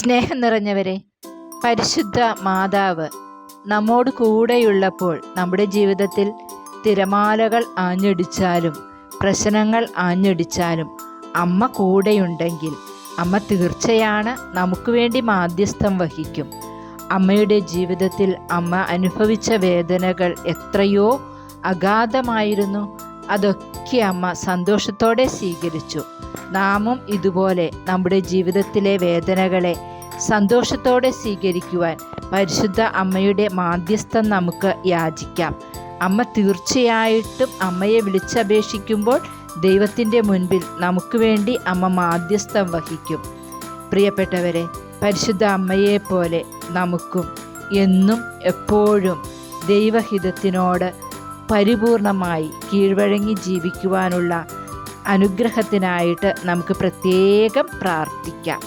സ്നേഹം നിറഞ്ഞവരെ, പരിശുദ്ധ മാതാവ് നമ്മോട് കൂടെയുള്ളപ്പോൾ നമ്മുടെ ജീവിതത്തിൽ തിരമാലകൾ ആഞ്ഞടിച്ചാലും പ്രശ്നങ്ങൾ ആഞ്ഞടിച്ചാലും അമ്മ കൂടെയുണ്ടെങ്കിൽ അമ്മ തീർച്ചയാണ് നമുക്ക് വേണ്ടി മാധ്യസ്ഥം വഹിക്കും. അമ്മയുടെ ജീവിതത്തിൽ അമ്മ അനുഭവിച്ച വേദനകൾ എത്രയോ അഗാധമായിരുന്നു. അതൊക്കെ അമ്മ സന്തോഷത്തോടെ സ്വീകരിച്ചു. നാമും ഇതുപോലെ നമ്മുടെ ജീവിതത്തിലെ വേദനകളെ സന്തോഷത്തോടെ സ്വീകരിക്കുവാൻ പരിശുദ്ധ അമ്മയുടെ മാധ്യസ്ഥം നമുക്ക് യാചിക്കാം. അമ്മ തീർച്ചയായിട്ടും അമ്മയെ വിളിച്ചപേക്ഷിക്കുമ്പോൾ ദൈവത്തിൻ്റെ മുൻപിൽ നമുക്ക് വേണ്ടി അമ്മ മാധ്യസ്ഥം വഹിക്കും. പ്രിയപ്പെട്ടവരെ, പരിശുദ്ധ അമ്മയെപ്പോലെ നമുക്കും എന്നും എപ്പോഴും ദൈവഹിതത്തിനോട് പരിപൂർണമായി കീഴ്വഴങ്ങി ജീവിക്കുവാനുള്ള അനുഗ്രഹത്തിനായിട്ട് നമുക്ക് പ്രത്യേകം പ്രാർത്ഥിക്കാം.